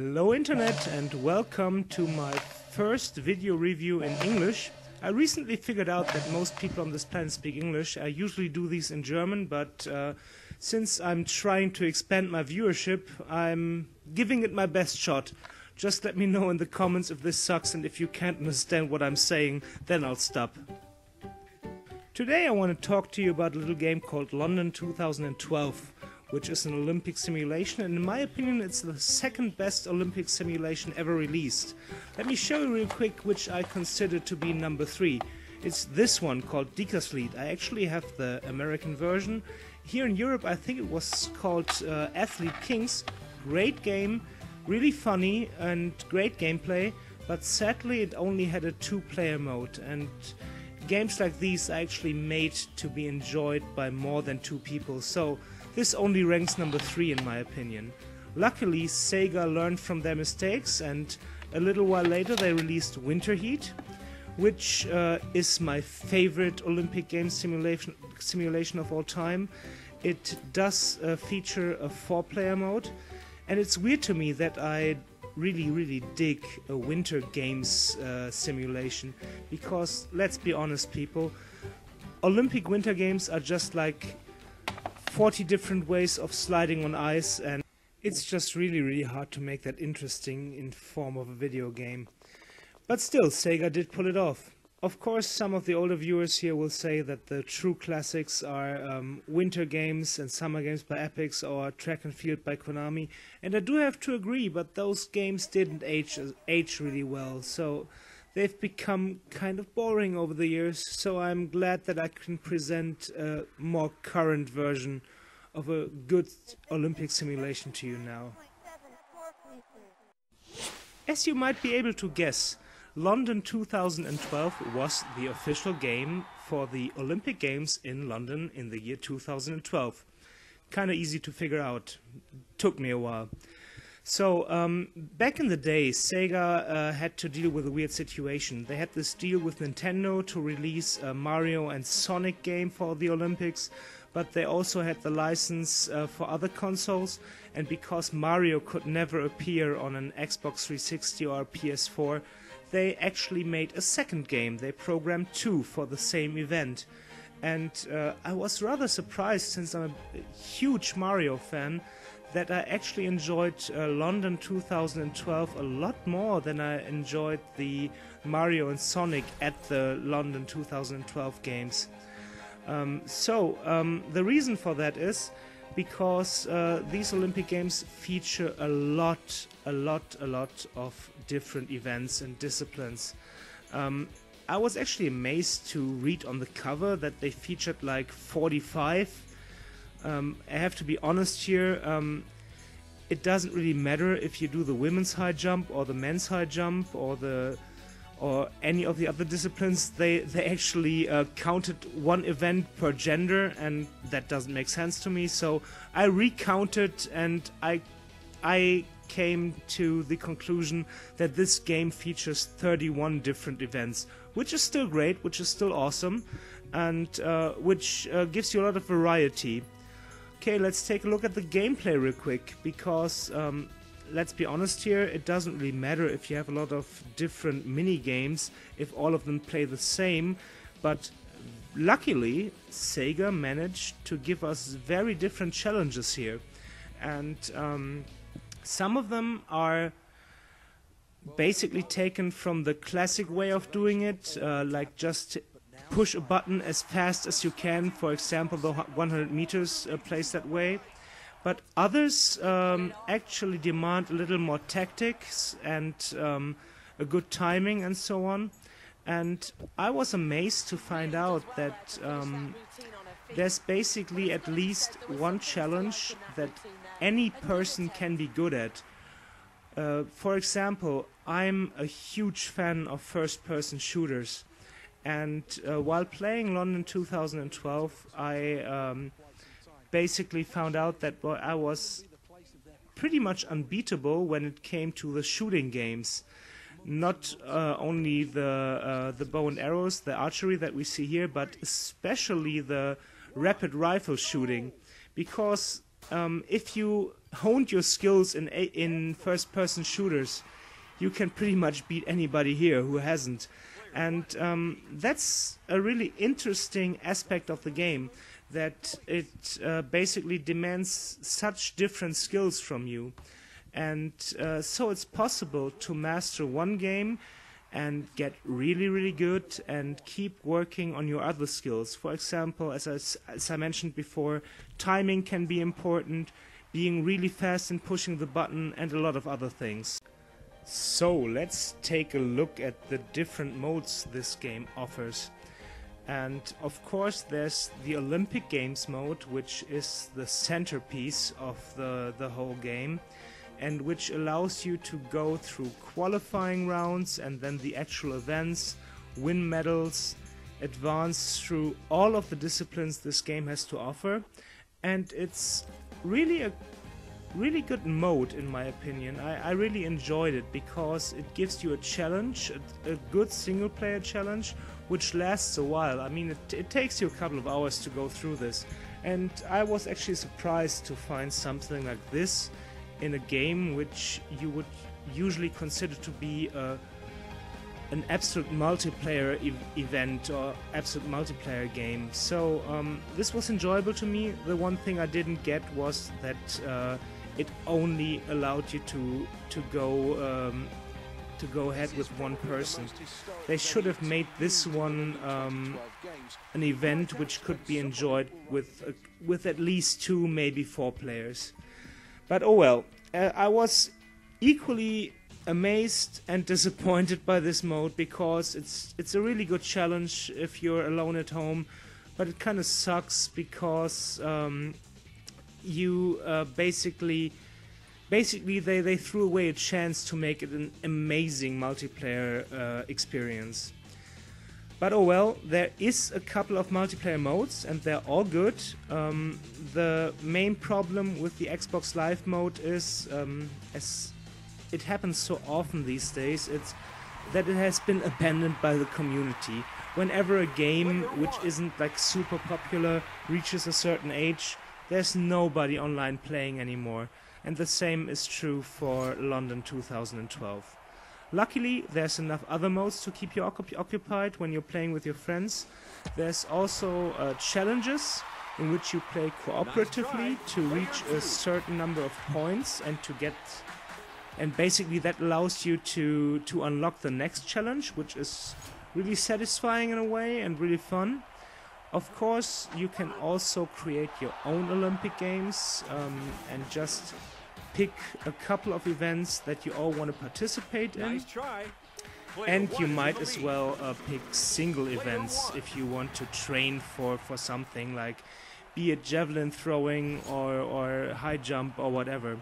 Hello Internet and welcome to my first video review in English. I recently figured out that most people on this planet speak English. I usually do these in German, but since I'm trying to expand my viewership, I'm giving it my best shot. Just let me know in the comments if this sucks, and if you can't understand what I'm saying, then I'll stop. Today I want to talk to you about a little game called London 2012. Which is an Olympic simulation, and in my opinion it's the second best Olympic simulation ever released. Let me show you real quick which I consider to be number 3. It's this one called Decathlete. I actually have the American version. Here in Europe I think it was called Athlete Kings. Great game, really funny and great gameplay, but sadly it only had a 2-player mode, and games like these are actually made to be enjoyed by more than 2 people, so this only ranks number 3 in my opinion. Luckily, Sega learned from their mistakes, and a little while later they released Winter Heat, which is my favorite Olympic Games simulation of all time. It does feature a 4-player mode, and it's weird to me that I really dig a Winter Games simulation, because let's be honest people, Olympic Winter Games are just like 40 different ways of sliding on ice, and it's just really hard to make that interesting in form of a video game. But still, Sega did pull it off. Of course, some of the older viewers here will say that the true classics are Winter Games and Summer Games by Epix or Track and Field by Konami, and I do have to agree, but those games didn't age really well, so they've become kind of boring over the years, so I'm glad that I can present a more current version of a good Olympic simulation to you now. As you might be able to guess, London 2012 was the official game for the Olympic Games in London in the year 2012. Kinda easy to figure out. Took me a while. So, back in the day, Sega had to deal with a weird situation. They had this deal with Nintendo to release a Mario and Sonic game for the Olympics, but they also had the license for other consoles, and because Mario could never appear on an Xbox 360 or PS4, they actually made a second game. They programmed 2 for the same event. And I was rather surprised, since I'm a huge Mario fan, that I actually enjoyed London 2012 a lot more than I enjoyed the Mario and Sonic at the London 2012 games. The reason for that is because these Olympic Games feature a lot of different events and disciplines. I was actually amazed to read on the cover that they featured like 45. I have to be honest here, it doesn't really matter if you do the women's high jump or the men's high jump or any of the other disciplines. They actually counted one event per gender, and that doesn't make sense to me, so I recounted, and I came to the conclusion that this game features 31 different events, which is still great, which is still awesome, and which gives you a lot of variety. Okay, let's take a look at the gameplay real quick, because let's be honest here, it doesn't really matter if you have a lot of different mini games, if all of them play the same, but luckily Sega managed to give us very different challenges here, and some of them are basically taken from the classic way of doing it, like just push a button as fast as you can, for example the 100 meters plays that way. But others actually demand a little more tactics and a good timing and so on. And I was amazed to find out that there's basically at least one challenge that any person can be good at. For example, I'm a huge fan of first-person shooters. And while playing London 2012, I basically found out that I was pretty much unbeatable when it came to the shooting games. Not only the bow and arrows, the archery that we see here, but especially the rapid rifle shooting. Because if you honed your skills in first-person shooters, you can pretty much beat anybody here who hasn't. And that's a really interesting aspect of the game, that it basically demands such different skills from you. And so it's possible to master one game and get really, really good and keep working on your other skills. For example, as I mentioned before, timing can be important, being really fast in pushing the button, and a lot of other things. So let's take a look at the different modes this game offers. And of course there's the Olympic Games mode, which is the centerpiece of the whole game, and which allows you to go through qualifying rounds and then the actual events, win medals, advance through all of the disciplines this game has to offer. And it's really a really good mode, in my opinion. I really enjoyed it because it gives you a challenge, a good single player challenge, which lasts a while. I mean, it takes you a couple of hours to go through this, and I was actually surprised to find something like this in a game which you would usually consider to be an absolute multiplayer event or absolute multiplayer game. So this was enjoyable to me. The one thing I didn't get was that it only allowed you to go ahead with one person. They should have made this one an event which could be enjoyed with at least 2, maybe 4 players. But oh well, I was equally amazed and disappointed by this mode, because it's a really good challenge if you're alone at home, but it kind of sucks because you basically they threw away a chance to make it an amazing multiplayer experience. But oh well, there is a couple of multiplayer modes and they're all good. The main problem with the Xbox Live mode is, as it happens so often these days, it's that it has been abandoned by the community. Whenever a game which isn't like super popular reaches a certain age, there's nobody online playing anymore. And the same is true for London 2012. Luckily, there's enough other modes to keep you occupied when you're playing with your friends. There's also challenges in which you play cooperatively to reach a certain number of points and basically that allows you to unlock the next challenge, which is really satisfying in a way and really fun. Of course, you can also create your own Olympic Games and just pick a couple of events that you all want to participate in. Nice try. And you might as well pick single events if you want to train for something, like be it javelin throwing or high jump or whatever.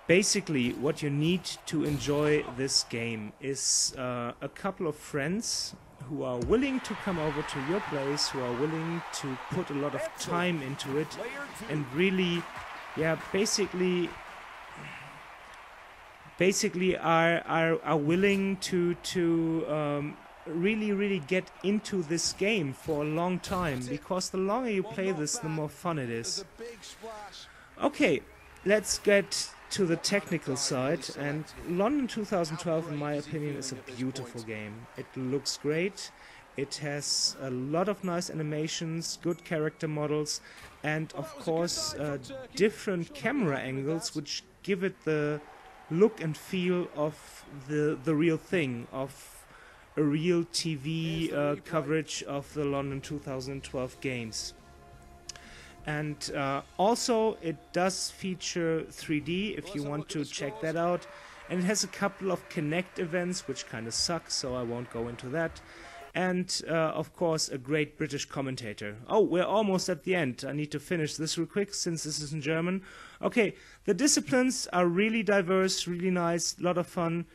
Basically, what you need to enjoy this game is a couple of friends who are willing to come over to your place, who are willing to put a lot of time into it and really, yeah, basically are willing to really get into this game for a long time, because the longer you play this, the more fun it is. Okay, let's get to the technical side, and London 2012, in my opinion, is a beautiful game. It looks great, it has a lot of nice animations, good character models, and of course different camera angles which give it the look and feel of the real thing, of a real TV coverage of the London 2012 games. And also it does feature 3D if you want to check that out, and it has a couple of Kinect events which kind of suck, so I won't go into that. And of course a great British commentator. Oh, we're almost at the end. I need to finish this real quick since this is in German. Okay, the disciplines are really diverse, really nice, a lot of fun.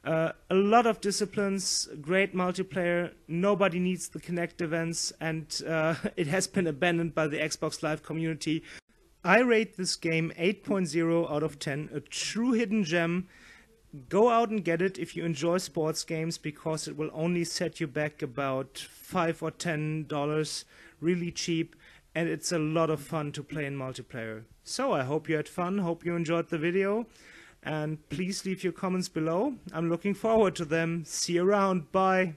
A lot of disciplines, great multiplayer, nobody needs the Kinect events, and it has been abandoned by the Xbox Live community. I rate this game 8.0 out of 10, a true hidden gem. Go out and get it if you enjoy sports games, because it will only set you back about $5 or $10, really cheap. and it's a lot of fun to play in multiplayer. So I hope you had fun, hope you enjoyed the video, and please leave your comments below. I'm looking forward to them. See you around. Bye.